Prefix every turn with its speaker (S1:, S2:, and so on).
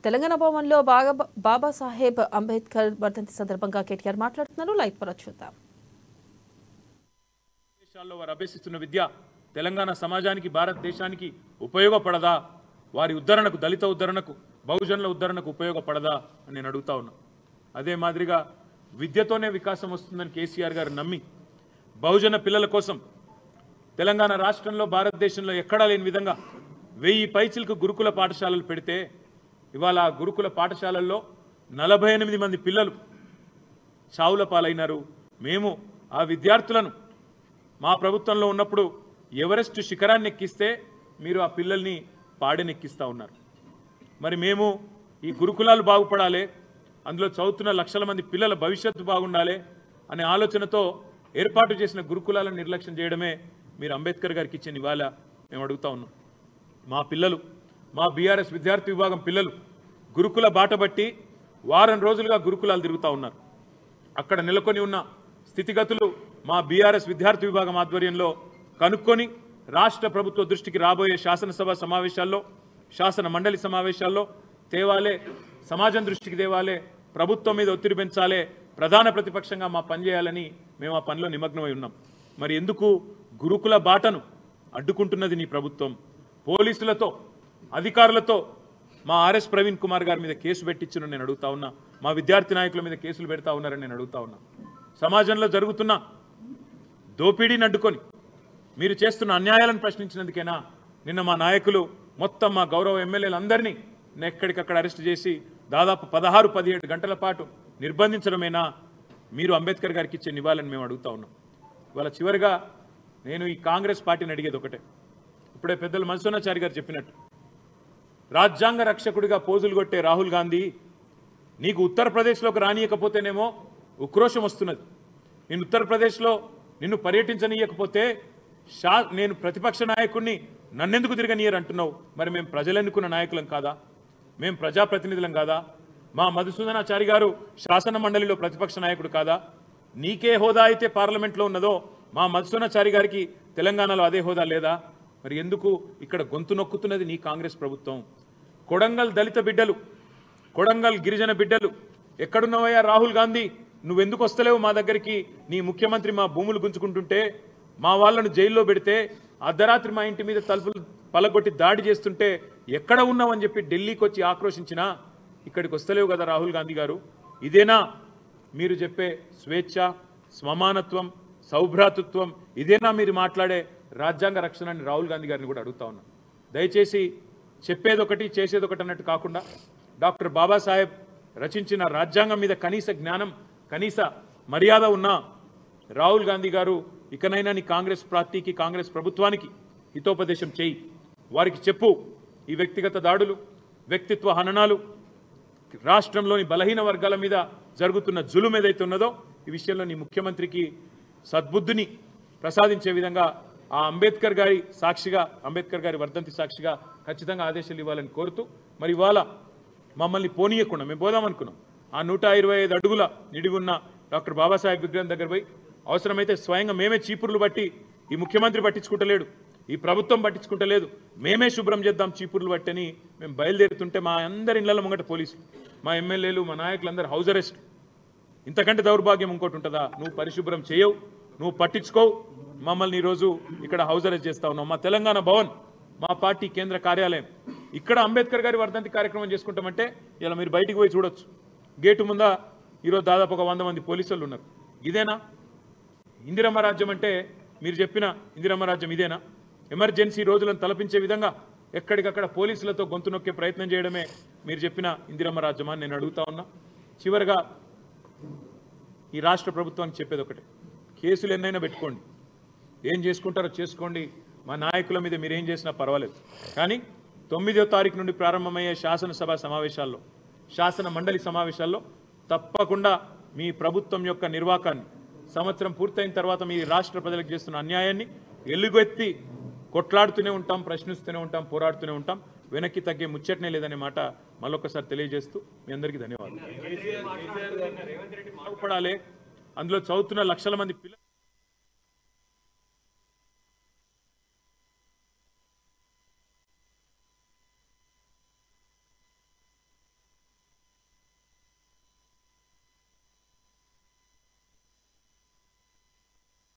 S1: తెలంగాణ భవన్లో బాబాసాహెబ్ అంబేద్కర్ వర్ధంతి సందర్భంగా కేటీఆర్ మాట్లాడుతున్నారు. లైవ్ ద్వారా చూద్దాం.
S2: దేశాల్లో వారు అభ్యసిస్తున్న విద్య తెలంగాణ సమాజానికి భారతదేశానికి ఉపయోగపడదా? వారి ఉద్ధరణకు, దళిత ఉద్ధరణకు, బహుజనుల ఉద్ధరణకు ఉపయోగపడదా అని నేను అడుగుతా ఉన్నా. అదే మాదిరిగా విద్యతోనే వికాసం వస్తుందని కేసీఆర్ గారు నమ్మి బహుజన పిల్లల కోసం తెలంగాణ రాష్ట్రంలో భారతదేశంలో ఎక్కడా లేని విధంగా 1000 పైచిలకు గురుకుల పాఠశాలలు పెడితే ఇవాళ ఆ గురుకుల పాఠశాలల్లో 48 మంది పిల్లలు చావుల పాలైనారు. మేము ఆ విద్యార్థులను మా ప్రభుత్వంలో ఉన్నప్పుడు ఎవరెస్ట్ శిఖరాన్ని ఎక్కిస్తే మీరు ఆ పిల్లల్ని పాడెనెక్కిస్తూ ఉన్నారు. మరి మేము ఈ గురుకులాలు బాగుపడాలి, అందులో చదువుతున్న లక్షల మంది పిల్లల భవిష్యత్తు బాగుండాలి అనే ఆలోచనతో ఏర్పాటు చేసిన గురుకులాలను నిర్లక్ష్యం చేయడమే మీరు అంబేద్కర్ గారికి ఇచ్చిన ఇవాళ మేము అడుగుతా ఉన్నాం. మా పిల్లలు, మా బీఆర్ఎస్ విద్యార్థి విభాగం పిల్లలు గురుకుల బాట బట్టి వారం రోజులుగా గురుకులాలు తిరుగుతూ ఉన్నారు. అక్కడ నెలకొని ఉన్న స్థితిగతులు మా బీఆర్ఎస్ విద్యార్థి విభాగం ఆధ్వర్యంలో కనుక్కొని రాష్ట్ర ప్రభుత్వ దృష్టికి రాబోయే శాసనసభ సమావేశాల్లో, శాసన మండలి సమావేశాల్లో తేవాలే, సమాజం దృష్టికి తేవాలే, ప్రభుత్వం మీద ఒత్తిడి పెంచాలే, ప్రధాన ప్రతిపక్షంగా మా పనిచేయాలని మేము ఆ పనిలో నిమగ్నమై ఉన్నాం. మరి ఎందుకు గురుకుల బాటను అడ్డుకుంటున్నది నీ ప్రభుత్వం? పోలీసులతో, అధికారులతో మా ఆర్ఎస్ ప్రవీణ్ కుమార్ గారి మీద కేసు పెట్టించును నేను అడుగుతా ఉన్నా. మా విద్యార్థి నాయకుల మీద కేసులు పెడతా ఉన్నారని నేను అడుగుతా ఉన్నా. సమాజంలో జరుగుతున్న దోపిడీని అడ్డుకొని మీరు చేస్తున్న అన్యాయాలను ప్రశ్నించినందుకేనా నిన్న మా నాయకులు మొత్తం మా గౌరవ ఎమ్మెల్యేలందరినీ ఎక్కడికక్కడ అరెస్ట్ చేసి దాదాపు 16-17 గంటల పాటు నిర్బంధించడమేనా మీరు అంబేద్కర్ గారికి ఇచ్చే నివాళని మేము అడుగుతా ఉన్నాం. ఇవాళ చివరిగా నేను ఈ కాంగ్రెస్ పార్టీని అడిగేది ఒకటే. ఇప్పుడే పెద్దలు మన్సూనాచారి గారు చెప్పినట్టు రాజ్యాంగ రక్షకుడిగా పోజులు కొట్టే రాహుల్ గాంధీ నీకు ఉత్తరప్రదేశ్లోకి రానియకపోతేనేమో ఉక్రోషం వస్తున్నది. నేను ఉత్తరప్రదేశ్లో నిన్ను పర్యటించనీయకపోతే నేను ప్రతిపక్ష నాయకుడిని నన్నెందుకు తిరగనీయరు అంటున్నావు. మరి మేము ప్రజలు ఎన్నుకున్న నాయకులం కాదా? మేము ప్రజాప్రతినిధులం కాదా? మా మధుసూదనాచారి గారు శాసన మండలిలో ప్రతిపక్ష నాయకుడు కాదా? నీకే హోదా అయితే పార్లమెంట్లో ఉన్నదో మా మధుసూదనాచారి గారికి తెలంగాణలో అదే హోదా లేదా? మరి ఎందుకు ఇక్కడ గొంతు నొక్కుతున్నది నీ కాంగ్రెస్ ప్రభుత్వం? కొడంగల్ దళిత బిడ్డలు, కొడంగల్ గిరిజన బిడ్డలు ఎక్కడున్నావయ్యా రాహుల్ గాంధీ? నువ్వెందుకు వస్తలేవు మా దగ్గరికి? నీ ముఖ్యమంత్రి మా భూములు గుంజుకుంటుంటే, మా వాళ్ళను జైల్లో పెడితే, అర్ధరాత్రి మా ఇంటి మీద తలుపులు పలగొట్టి దాడి చేస్తుంటే ఎక్కడ ఉన్నావని చెప్పి ఢిల్లీకి వచ్చి ఆక్రోశించినా ఇక్కడికి వస్తలేవు కదా రాహుల్ గాంధీ గారు? ఇదేనా మీరు చెప్పే స్వేచ్ఛ, సమానత్వం, సౌభ్రాతృత్వం? ఇదేనా మీరు మాట్లాడే రాజ్యాంగ రక్షణ అని రాహుల్ గాంధీ గారిని కూడా అడుగుతా ఉన్నా. దయచేసి చెప్పేదొకటి చేసేదొకటి అన్నట్టు కాకుండా డాక్టర్ బాబాసాహెబ్ రచించిన రాజ్యాంగం మీద కనీస జ్ఞానం, కనీస మర్యాద ఉన్న రాహుల్ గాంధీ గారు ఇకనైనా నీ కాంగ్రెస్ పార్టీకి, కాంగ్రెస్ ప్రభుత్వానికి హితోపదేశం చేయి. వారికి చెప్పు, ఈ వ్యక్తిగత దాడులు, వ్యక్తిత్వ హననాలు, రాష్ట్రంలోని బలహీన వర్గాల మీద జరుగుతున్న జులుం ఏదైతే ఉన్నదో ఈ విషయంలో నీ ముఖ్యమంత్రికి సద్బుద్ధిని ప్రసాదించే విధంగా ఆ అంబేద్కర్ గారి సాక్షిగా, అంబేద్కర్ గారి వర్ధంతి సాక్షిగా ఖచ్చితంగా ఆదేశాలు ఇవ్వాలని కోరుతూ, మరి ఇవాళ మమ్మల్ని పోనీయకుండా మేము పోదామనుకున్నాం. ఆ 125 అడుగుల నిడివి ఉన్న డాక్టర్ బాబాసాహెబ్ విగ్రహం దగ్గర పోయి అవసరమైతే స్వయంగా మేమే చీపుర్లు బట్టి, ఈ ముఖ్యమంత్రి పట్టించుకుంటలేడు, ఈ ప్రభుత్వం పట్టించుకుంటలేదు, మేమే శుభ్రం చేద్దాం చీపుర్లు బట్టని మేము బయలుదేరుతుంటే మా అందరి ఇళ్ల ముంగట పోలీసులు, మా ఎమ్మెల్యేలు, మా నాయకులందరూ హౌస్ అరెస్ట్. ఇంతకంటే దౌర్భాగ్యం ఇంకోటి ఉంటుందా? నువ్వు పరిశుభ్రం చేయవు, నువ్వు పట్టించుకోవు, మమ్మల్ని ఈరోజు ఇక్కడ హౌస్ అరెస్ట్ చేస్తా ఉన్నావు. మా తెలంగాణ భవన్, మా పార్టీ కేంద్ర కార్యాలయం, ఇక్కడ అంబేద్కర్ గారి వర్ధంతి కార్యక్రమం చేసుకుంటామంటే ఇలా మీరు బయటికి పోయి చూడొచ్చు. గేటు ముందా ఈరోజు దాదాపు ఒక 100 మంది పోలీసులు ఉన్నారు. ఇదేనా ఇందిరమ్మ రాజ్యం అంటే? మీరు చెప్పిన ఇందిరమ్మ రాజ్యం ఇదేనా? ఎమర్జెన్సీ రోజులను తలపించే విధంగా ఎక్కడికక్కడ పోలీసులతో గొంతు నొక్కే ప్రయత్నం చేయడమే మీరు చెప్పిన ఇందిరమ్మ రాజ్యమా అని నేను అడుగుతా ఉన్నా. చివరిగా ఈ రాష్ట్ర ప్రభుత్వానికి చెప్పేది ఒకటే, కేసులు ఎన్నైనా పెట్టుకోండి, ఏం చేసుకుంటారో చేసుకోండి, మా నాయకుల మీద మీరు ఏం చేసినా పర్వాలేదు. కానీ 9వ తారీఖు నుండి ప్రారంభమయ్యే శాసనసభ సమావేశాల్లో, శాసన మండలి సమావేశాల్లో తప్పకుండా మీ ప్రభుత్వం యొక్క నిర్వాకాన్ని, సంవత్సరం పూర్తయిన తర్వాత మీ రాష్ట్ర ప్రజలకు చేస్తున్న అన్యాయాన్ని ఎలుగెత్తి కొట్లాడుతూనే ఉంటాం, ప్రశ్నిస్తూనే ఉంటాం, పోరాడుతూనే ఉంటాం. వెనక్కి తగ్గే ముచ్చటనే లేదనే మాట మళ్ళొక్కసారి తెలియజేస్తూ మీ అందరికీ ధన్యవాదాలు. అందులో చదువుతున్న లక్షల మంది పిల్లలు